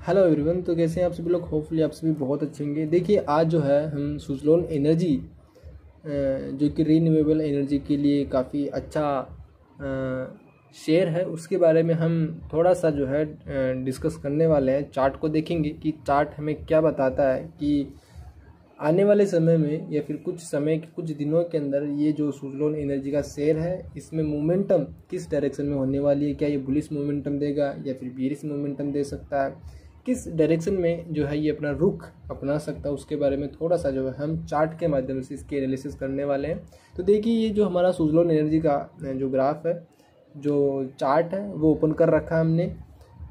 Hello everyone. तो कैसे हैं आप सभी लोग? होपफुली आप सभी बहुत अच्छे होंगे। देखिए आज जो है हम सुजलोन एनर्जी जो कि रीन्यूएबल एनर्जी के लिए काफ़ी अच्छा शेयर है, उसके बारे में हम थोड़ा सा जो है डिस्कस करने वाले हैं। चार्ट को देखेंगे कि चार्ट हमें क्या बताता है कि आने वाले समय में या फिर कुछ दिनों के अंदर ये जो सुजलोन एनर्जी का शेयर है, इसमें मोमेंटम किस डायरेक्शन में होने वाली है। क्या ये बुलिश मोमेंटम देगा या फिर बेरिश मोमेंटम दे सकता है, किस डायरेक्शन में जो है ये अपना रुख अपना सकता है, उसके बारे में थोड़ा सा जो है हम चार्ट के माध्यम से इसके एनालिसिस करने वाले हैं। तो देखिए ये जो हमारा सुजलोन एनर्जी का जो ग्राफ है, जो चार्ट है वो ओपन कर रखा है हमने।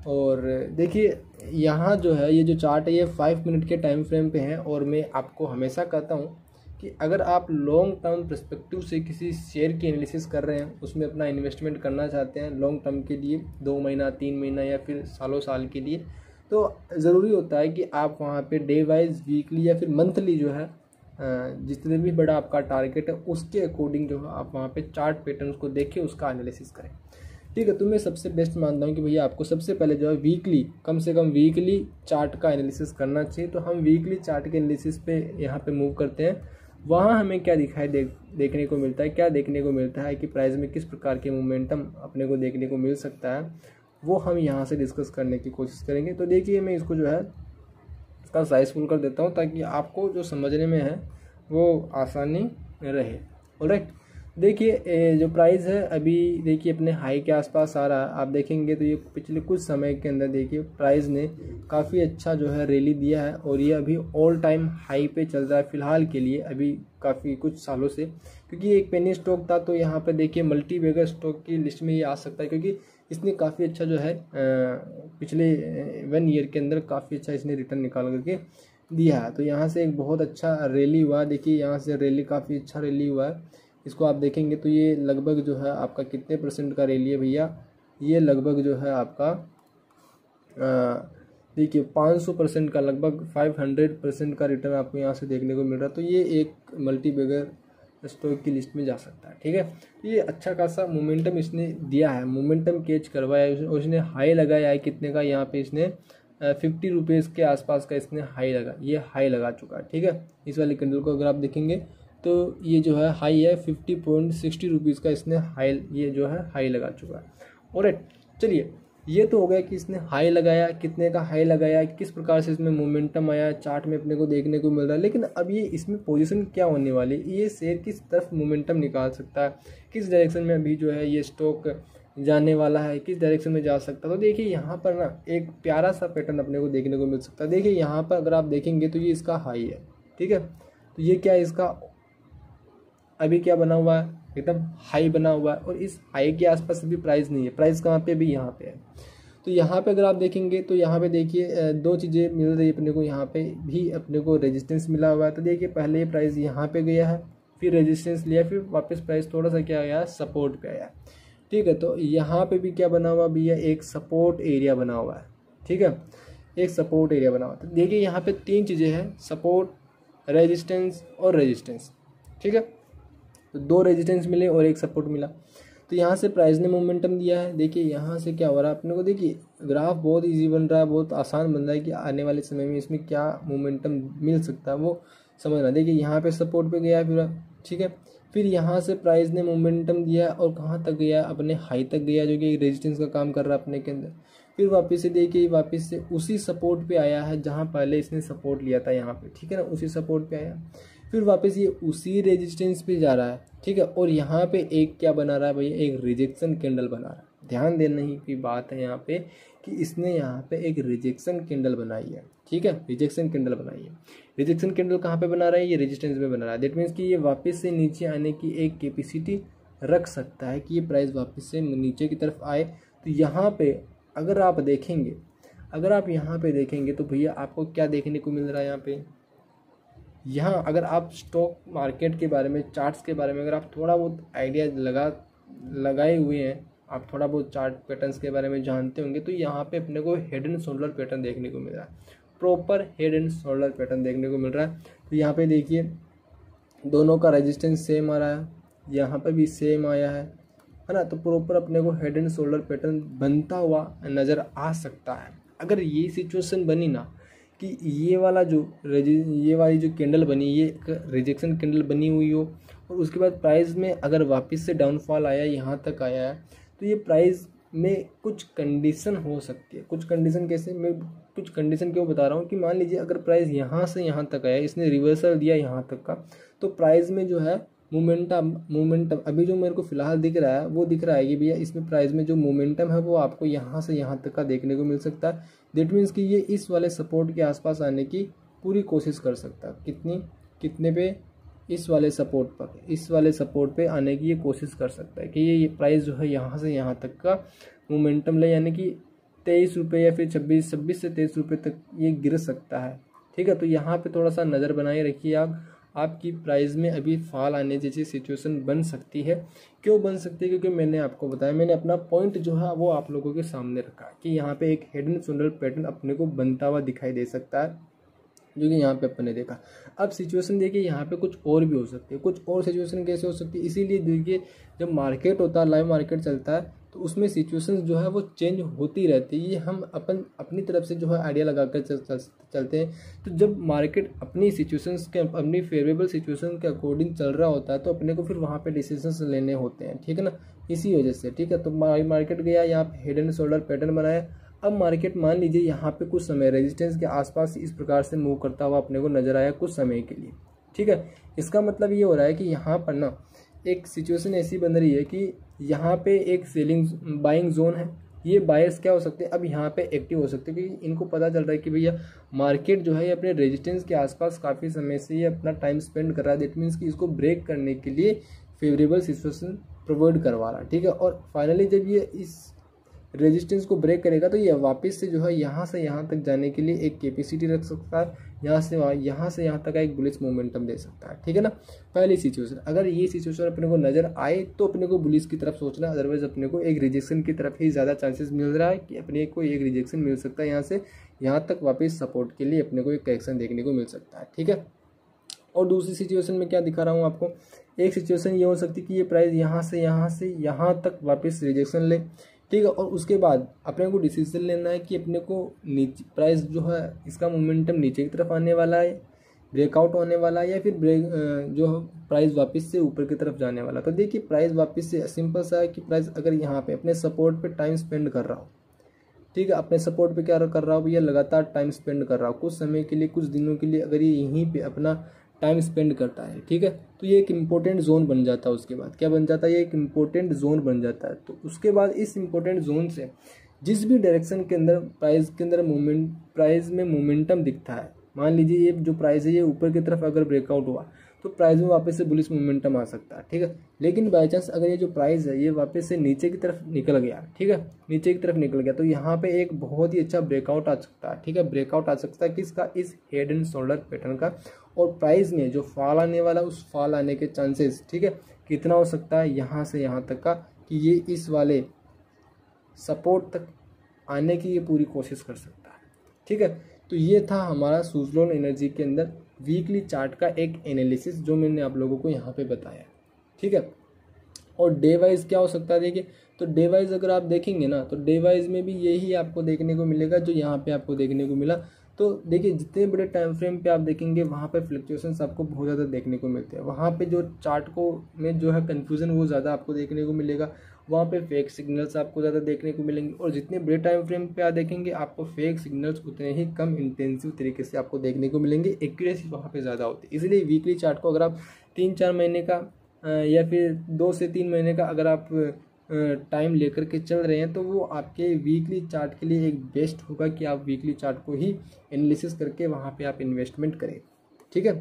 और देखिए यहाँ जो है ये जो चार्ट है ये 5 मिनट के टाइम फ्रेम पे है। और मैं आपको हमेशा कहता हूँ कि अगर आप लॉन्ग टर्म पर्सपेक्टिव से किसी शेयर की एनालिसिस कर रहे हैं, उसमें अपना इन्वेस्टमेंट करना चाहते हैं लॉन्ग टर्म के लिए, 2 महीना 3 महीना या फिर सालों साल के लिए, तो ज़रूरी होता है कि आप वहाँ पे डे वाइज, वीकली या फिर मंथली जो है जितने भी बड़ा आपका टारगेट है उसके अकॉर्डिंग जो है आप वहाँ पे चार्ट पैटर्न्स को देखें, उसका एनालिसिस करें। ठीक है, तो मैं सबसे बेस्ट मानता हूँ कि भैया आपको सबसे पहले जो है वीकली, कम से कम वीकली चार्ट का एनालिसिस करना चाहिए। तो हम वीकली चार्ट के एनालिसिस पे यहाँ पे मूव करते हैं। वहाँ हमें क्या देखने को मिलता है, क्या देखने को मिलता है कि प्राइस में किस प्रकार के मोमेंटम अपने को देखने को मिल सकता है, वो हम यहाँ से डिस्कस करने की कोशिश करेंगे। तो देखिए मैं इसको जो है इसका साइज फुल कर देता हूँ ताकि आपको जो समझने में है वो आसानी रहे। ऑलराइट, देखिए जो प्राइस है अभी देखिए अपने हाई के आसपास आ रहा है। आप देखेंगे तो ये पिछले कुछ समय के अंदर देखिए प्राइस ने काफ़ी अच्छा जो है रैली दिया है और ये अभी ऑल टाइम हाई पे चल रहा है फिलहाल के लिए, अभी काफ़ी कुछ सालों से। क्योंकि ये एक पेनी स्टॉक था, तो यहाँ पे देखिए मल्टी बैगर स्टॉक की लिस्ट में ये आ सकता है, क्योंकि इसने काफ़ी अच्छा जो है पिछले 1 ईयर के अंदर काफ़ी अच्छा इसने रिटर्न निकाल करके दिया है। तो यहाँ से एक बहुत अच्छा रैली हुआ। देखिए यहाँ से रैली काफ़ी अच्छा रैली हुआ है। इसको आप देखेंगे तो ये लगभग जो है आपका कितने % का रैली है भैया, ये लगभग जो है आपका देखिए 500% का, लगभग 500% का रिटर्न आपको यहाँ से देखने को मिल रहा है। तो ये एक मल्टी बैगर स्टॉक की लिस्ट में जा सकता है। ठीक है, तो ये अच्छा खासा मोमेंटम इसने दिया है, मोमेंटम कैच करवाया है उसने। हाई लगाया है कितने का, यहाँ पे इसने 50 रुपीज़ के आसपास का इसने हाई लगा, ये हाई लगा चुका है। ठीक है, इस वाले कैंडल को अगर आप देखेंगे तो ये जो है हाई है 50.60 रुपीज़ का, इसने हाई ये जो है हाई लगा चुका है। और चलिए ये तो हो गया कि इसने हाई लगाया, कितने का हाई लगाया, किस प्रकार से इसमें मोमेंटम आया, चार्ट में अपने को देखने को मिल रहा है। लेकिन अब ये इसमें पोजीशन क्या होने वाली है, ये शेयर किस तरफ मोमेंटम निकाल सकता है, किस डायरेक्शन में अभी जो है ये स्टॉक जाने वाला है, किस डायरेक्शन में जा सकता है। तो देखिए यहाँ पर ना एक प्यारा सा पैटर्न अपने को देखने को मिल सकता है। देखिए यहाँ पर अगर आप देखेंगे तो ये इसका हाई है। ठीक है, तो ये क्या है, इसका अभी क्या बना हुआ है, एकदम हाई बना हुआ है। और इस हाई के आसपास अभी प्राइस नहीं है, प्राइस कहाँ पे, अभी यहाँ पे है। तो यहाँ पे अगर आप देखेंगे तो यहाँ पे देखिए 2 चीज़ें मिल रही है अपने को। यहाँ पे भी अपने को रेजिस्टेंस मिला हुआ है। तो देखिए पहले ये प्राइस यहाँ पे गया है, फिर रेजिस्टेंस लिया, फिर वापस प्राइस थोड़ा सा क्या आया, सपोर्ट पे आया। ठीक है, तो यहाँ पे भी क्या बना हुआ भैया, एक सपोर्ट एरिया बना हुआ है। ठीक है, एक सपोर्ट एरिया बना हुआ है। तो देखिए यहाँ पे 3 चीज़ें हैं, सपोर्ट, रेजिस्टेंस और रेजिस्टेंस। ठीक है, तो 2 रेजिस्टेंस मिले और एक सपोर्ट मिला। तो यहाँ से प्राइस ने मोमेंटम दिया है। देखिए यहाँ से क्या हो रहा है अपने को, देखिए ग्राफ बहुत इजी बन रहा है, बहुत आसान बन रहा है कि आने वाले समय में इसमें क्या मोमेंटम मिल सकता है वो समझना। देखिए यहाँ पे सपोर्ट पे गया है पूरा। ठीक है, फिर यहाँ से प्राइस ने मोमेंटम दिया और कहाँ तक गया, अपने हाई तक गया, जो कि रेजिस्टेंस का काम कर रहा है अपने के अंदर। फिर वापस से देखिए वापस से उसी सपोर्ट पे आया है जहाँ पहले इसने सपोर्ट लिया था यहाँ पे। ठीक है ना, उसी सपोर्ट पे आया, फिर वापस ये उसी रेजिस्टेंस पे जा रहा है। ठीक है, और यहाँ पे एक क्या बना रहा है भैया, एक रिजेक्शन कैंडल बना रहा है। ध्यान देने की बात है यहाँ पे कि इसने यहाँ पे एक रिजेक्शन कैंडल बनाई है। ठीक है, रिजेक्शन कैंडल बनाई है। रिजेक्शन कैंडल कहाँ पे बना रहा है, ये रेजिस्टेंस में बना रहा है। दैट मीन्स कि ये वापस से नीचे आने की एक कैपेसिटी रख सकता है कि ये प्राइस वापस से नीचे की तरफ आए। तो यहाँ पे अगर आप देखेंगे, अगर आप यहाँ पे देखेंगे तो भैया आपको क्या देखने को मिल रहा है यहाँ पे, यहाँ अगर आप स्टॉक मार्केट के बारे में, चार्ट्स के बारे में अगर आप थोड़ा बहुत आइडिया लगाए हुए हैं, आप थोड़ा बहुत चार्ट पैटर्न्स के बारे में जानते होंगे, तो यहाँ पे अपने को हेड एंड शोल्डर पैटर्न देखने को मिल रहा है, proper head and shoulder pattern देखने को मिल रहा है। तो यहाँ पे देखिए दोनों का रेजिस्टेंस सेम आ रहा है, यहाँ पर भी सेम आया है ना। तो प्रॉपर अपने को हेड एंड शोल्डर पैटर्न बनता हुआ नज़र आ सकता है। अगर ये सिचुएशन बनी ना कि ये वाली जो कैंडल बनी, ये एक रिजेक्शन कैंडल बनी हुई हो और उसके बाद प्राइस में अगर वापस से डाउनफॉल आया, यहाँ तक आया है, तो ये प्राइस में कुछ कंडीशन हो सकती है। कुछ कंडीशन कैसे, मैं कुछ कंडीशन क्यों बता रहा हूँ कि मान लीजिए अगर प्राइस यहाँ से यहाँ तक आया, इसने रिवर्सल दिया यहाँ तक का, तो प्राइस में जो है मोमेंटम अभी जो मेरे को फिलहाल दिख रहा है वो दिख रहा है कि भैया इसमें प्राइस में जो मोमेंटम है वो आपको यहाँ से यहाँ तक का देखने को मिल सकता है। दैट मीन्स कि ये इस वाले सपोर्ट के आसपास आने की पूरी कोशिश कर सकता है। कितने पे, इस वाले सपोर्ट पे आने की ये कोशिश कर सकता है कि ये प्राइस जो है यहाँ से यहाँ तक का मोमेंटम ले, यानी कि 23 रुपये या फिर 26 से 23 रुपये तक ये गिर सकता है। ठीक है, तो यहाँ पे थोड़ा सा नज़र बनाए रखिए आपकी प्राइस में अभी फॉल आने जैसी सिचुएशन बन सकती है। क्यों बन सकती है? क्योंकि मैंने आपको बताया, मैंने अपना पॉइंट जो है वो आप लोगों के सामने रखा कि यहाँ पे एक हेड एंड शोल्डर पैटर्न अपने को बनता हुआ दिखाई दे सकता है, जो कि यहाँ पे अपन ने देखा। अब सिचुएशन देखिए यहाँ पे कुछ और भी हो सकती है। कुछ और सिचुएशन कैसे हो सकती है? इसीलिए देखिए जब मार्केट होता है, लाइव मार्केट चलता है, तो उसमें सिचुएशंस जो है वो चेंज होती रहती है। ये हम अपनी तरफ से जो है आइडिया लगा कर चलते हैं। तो जब मार्केट अपनी सिचुएशंस के, अपनी फेवरेबल सिचुएशन के अकॉर्डिंग चल रहा होता है, तो अपने को फिर वहाँ पे डिसीजंस लेने होते हैं। ठीक है ना, इसी वजह से। ठीक है, तो मार्केट गया, यहाँ पे हेड एंड शोल्डर पैटर्न बनाया। अब मार्केट मान लीजिए यहाँ पे कुछ समय रेजिस्टेंस के आसपास इस प्रकार से मूव करता हुआ अपने को नजर आया कुछ समय के लिए। ठीक है, इसका मतलब ये हो रहा है कि यहाँ पर ना एक सिचुएशन ऐसी बन रही है कि यहाँ पे एक सेलिंग बाइंग जोन है। ये बायर्स क्या हो सकते हैं, अब यहाँ पे एक्टिव हो सकते हैं, क्योंकि इनको पता चल रहा है कि भैया मार्केट जो है ये अपने रेजिस्टेंस के आसपास काफ़ी समय से ये अपना टाइम स्पेंड कर रहा है। दैट मीन्स कि इसको ब्रेक करने के लिए फेवरेबल सिचुएशन प्रोवाइड करवा रहा है। ठीक है, और फाइनली जब ये इस रेजिस्टेंस को ब्रेक करेगा तो ये वापस से जो है यहाँ से यहाँ तक जाने के लिए एक कैपेसिटी रख सकता है, यहाँ से यहाँ तक का एक बुलिश मोमेंटम दे सकता है। ठीक है ना, पहली सिचुएशन। अगर ये सिचुएशन अपने को नजर आए तो अपने को बुलिश की तरफ सोचना, अदरवाइज अपने को एक रिजेक्शन की तरफ ही ज़्यादा चांसेस मिल रहा है कि अपने को एक रिजेक्शन मिल सकता है। यहाँ से यहाँ तक वापस सपोर्ट के लिए अपने को एक करेक्शन देखने को मिल सकता है। ठीक है, और दूसरी सिचुएशन में क्या दिखा रहा हूँ आपको, एक सिचुएशन ये हो सकती है कि ये प्राइस यहाँ से यहाँ तक वापस रिजेक्शन ले। ठीक है, और उसके बाद अपने को डिसीजन लेना है कि अपने को नीचे प्राइस जो है इसका मोमेंटम नीचे की तरफ आने वाला है, ब्रेकआउट होने वाला है, या फिर जो प्राइस वापस से ऊपर की तरफ जाने वाला। तो देखिए प्राइस वापस से सिंपल सा है कि प्राइस अगर यहाँ पे अपने सपोर्ट पे टाइम स्पेंड कर रहा हो, ठीक है, अपने सपोर्ट पे क्या कर रहा हो भैया, लगातार टाइम स्पेंड कर रहा हो कुछ समय के लिए, कुछ दिनों के लिए, अगर ये यहीं पे अपना टाइम स्पेंड करता है, ठीक है, तो ये एक इम्पोर्टेंट जोन बन जाता है। उसके बाद क्या बन जाता है, ये एक इम्पोर्टेंट जोन बन जाता है। तो उसके बाद इस इम्पोर्टेंट जोन से जिस भी डायरेक्शन के अंदर प्राइस के अंदर प्राइस में मोमेंटम दिखता है, मान लीजिए ये जो प्राइस है ये ऊपर की तरफ अगर ब्रेकआउट हुआ तो प्राइस में वापस से बुलिश मोमेंटम आ सकता है। ठीक है, लेकिन बाई चांस अगर ये जो प्राइस है ये वापस से नीचे की तरफ निकल गया, ठीक है, नीचे की तरफ निकल गया, तो यहाँ पे एक बहुत ही अच्छा ब्रेकआउट आ सकता है। ठीक है, ब्रेकआउट आ सकता है किसका, इस हेड एंड शोल्डर पैटर्न का, और प्राइस में जो फॉल आने वाला उस फॉल आने के चांसेस, ठीक है, कितना हो सकता है, यहाँ से यहाँ तक का, कि ये इस वाले सपोर्ट तक आने की ये पूरी कोशिश कर सकता है। ठीक है, तो ये था हमारा सुज़लोन एनर्जी के अंदर वीकली चार्ट का एक एनालिसिस जो मैंने आप लोगों को यहाँ पे बताया। ठीक है, और डे वाइज क्या हो सकता है, देखिए तो डे वाइज अगर आप देखेंगे ना तो डे वाइज में भी यही आपको देखने को मिलेगा जो यहाँ पे आपको देखने को मिला। तो देखिए जितने बड़े टाइम फ्रेम पे आप देखेंगे वहाँ पे फ्लक्चुएशंस आपको बहुत ज़्यादा देखने को मिलते हैं। वहाँ पे जो चार्ट को में जो है कन्फ्यूजन वो ज़्यादा आपको देखने को मिलेगा, वहाँ पे फेक सिग्नल्स आपको ज़्यादा देखने को मिलेंगे, और जितने बड़े टाइम फ्रेम पे आप देखेंगे आपको फेक सिग्नल्स उतने ही कम इंटेंसिव तरीके से आपको देखने को मिलेंगे, एक्यूरेसी वहाँ पे ज़्यादा होती है। इसलिए वीकली चार्ट को अगर आप 3-4 महीने का या फिर 2 से 3 महीने का अगर आप टाइम लेकर के चल रहे हैं तो वो आपके वीकली चार्ट के लिए एक बेस्ट होगा कि आप वीकली चार्ट को ही एनालिसिस करके वहाँ पे आप इन्वेस्टमेंट करें। ठीक है,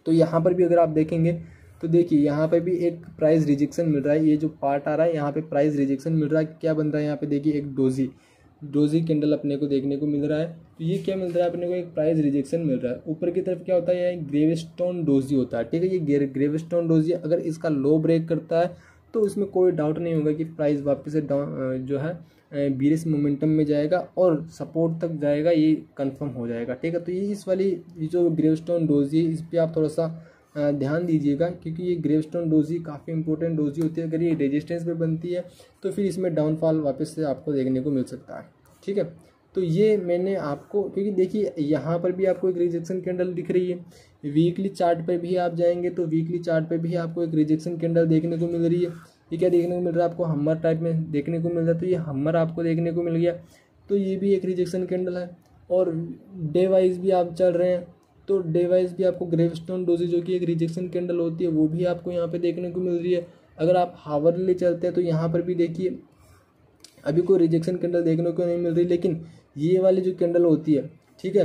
तो यहाँ पर भी अगर आप देखेंगे तो देखिए यहाँ पे भी एक प्राइस रिजेक्शन मिल रहा है, ये जो पार्ट आ रहा है यहाँ पे प्राइस रिजेक्शन मिल रहा है। क्या बन रहा है यहाँ पे, देखिए एक डोजी कैंडल अपने को देखने को मिल रहा है। तो ये क्या मिल रहा है अपने को, एक प्राइस रिजेक्शन मिल रहा है। ऊपर की तरफ क्या होता है, ये ग्रेवस्टोन डोजी होता है। ठीक है, ये ग्रेवस्टोन डोजी अगर इसका लो ब्रेक करता है तो इसमें कोई डाउट नहीं होगा कि प्राइस वापस से डाउन जो है बीरिश मोमेंटम में जाएगा और सपोर्ट तक जाएगा, ये कंफर्म हो जाएगा। ठीक है, तो ये इस वाली जो ग्रेवस्टोन डोजी है इस पर आप थोड़ा सा ध्यान दीजिएगा, क्योंकि ये ग्रेवस्टोन डोजी काफ़ी इंपॉर्टेंट डोजी होती है। अगर ये रेजिस्टेंस पे बनती है तो फिर इसमें डाउनफॉल वापस से आपको देखने को मिल सकता है। ठीक है, तो ये मैंने आपको, क्योंकि देखिए यहाँ पर भी आपको एक रिजेक्शन कैंडल दिख रही है, वीकली चार्ट पे भी आप जाएंगे तो वीकली चार्ट पे भी आपको एक रिजेक्शन कैंडल देखने को मिल रही है। ये क्या देखने को मिल रहा है आपको, हम्मर टाइप में देखने को मिल रहा है, तो ये हम्मर आपको देखने को मिल गया, तो ये भी एक रिजेक्शन कैंडल है। और डे वाइज भी आप चल रहे हैं तो डे वाइज भी आपको ग्रेवस्टोन डोजी जो कि एक रिजेक्शन कैंडल होती है वो भी आपको यहाँ पे देखने को मिल रही है। अगर आप हावरली चलते हैं तो यहाँ पर भी देखिए अभी कोई रिजेक्शन कैंडल देखने को नहीं मिल रही, लेकिन ये वाली जो कैंडल होती है, ठीक है,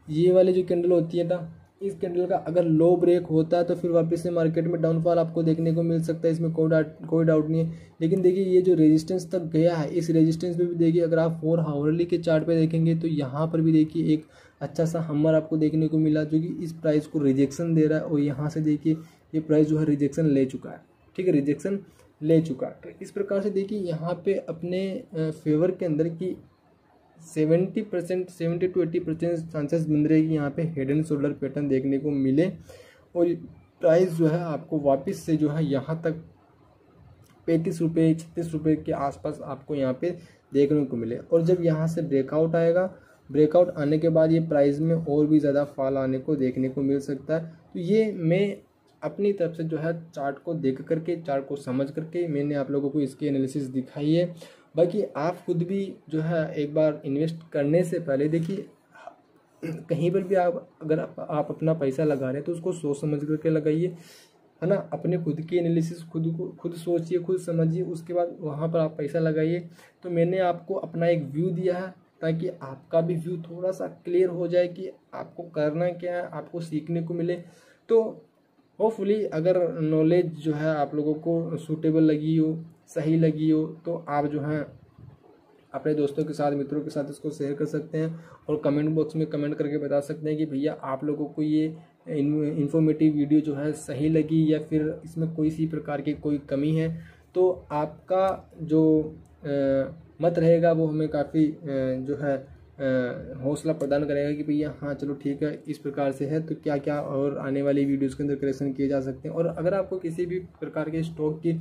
ये वाली जो कैंडल होती है ना, इस कैंडल का अगर लो ब्रेक होता है तो फिर वापस से मार्केट में डाउनफॉल आपको देखने को मिल सकता है, इसमें कोई डाउट नहीं है। लेकिन देखिए ये जो रेजिस्टेंस तक गया है, इस रेजिस्टेंस पे भी देखिए अगर आप 4 हावरली के चार्ट पे देखेंगे तो यहाँ पर भी देखिए एक अच्छा सा हम्मर आपको देखने को मिला जो कि इस प्राइस को रिजेक्शन दे रहा है, और यहाँ से देखिए ये प्राइस जो है रिजेक्शन ले चुका है, ठीक है, रिजेक्शन ले चुका है। तो इस प्रकार से देखिए यहाँ पे अपने फेवर के अंदर की 70% 70 to 80% चांसेस बन रहे कि यहाँ पे हेड एंड शोल्डर पैटर्न देखने को मिले और प्राइस जो है आपको वापस से जो है यहाँ तक 35 रुपये 36 रुपये के आसपास आपको यहाँ पे देखने को मिले। और जब यहाँ से ब्रेकआउट आएगा, ब्रेकआउट आने के बाद ये प्राइस में और भी ज़्यादा फॉल आने को देखने को मिल सकता है। तो ये मैं अपनी तरफ से जो है चार्ट को देख करके, चार्ट को समझ करके मैंने आप लोगों को इसकी एनालिसिस दिखाई है। बाकी आप खुद भी जो है एक बार इन्वेस्ट करने से पहले देखिए कहीं पर भी आप अगर आप अपना पैसा लगा रहे हैं तो उसको सोच समझ करके लगाइए, है ना। अपने खुद की एनालिसिस खुद सोचिए, खुद समझिए, उसके बाद वहाँ पर आप पैसा लगाइए। तो मैंने आपको अपना एक व्यू दिया है ताकि आपका भी व्यू थोड़ा सा क्लियर हो जाए कि आपको करना क्या है, आपको सीखने को मिले। तो होपफुली अगर नॉलेज जो है आप लोगों को सूटेबल लगी हो, सही लगी हो, तो आप जो है अपने दोस्तों के साथ, मित्रों के साथ इसको शेयर कर सकते हैं और कमेंट बॉक्स में कमेंट करके बता सकते हैं कि भैया आप लोगों को ये इन्फॉर्मेटिव वीडियो जो है सही लगी या फिर इसमें कोई सी प्रकार की कोई कमी है। तो आपका जो मत रहेगा वो हमें काफ़ी जो है हौसला प्रदान करेगा कि भैया हाँ चलो ठीक है, इस प्रकार से है तो क्या क्या और आने वाली वीडियोस के अंदर करेक्शन किए जा सकते हैं। और अगर आपको किसी भी प्रकार के स्टॉक की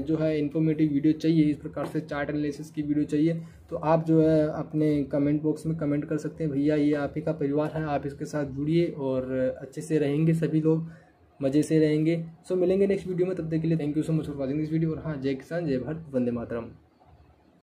जो है इन्फॉर्मेटिव वीडियो चाहिए, इस प्रकार से चार्ट एनालिसिस की वीडियो चाहिए, तो आप जो है अपने कमेंट बॉक्स में कमेंट कर सकते हैं। भैया ये आप ही का परिवार है, आप इसके साथ जुड़िए और अच्छे से रहेंगे, सभी लोग मज़े से रहेंगे। सो मिलेंगे नेक्स्ट वीडियो में, तब तक के लिए thank you so much for watching this video. और हाँ, जय किसान, जय भारत, वंदे मातरम।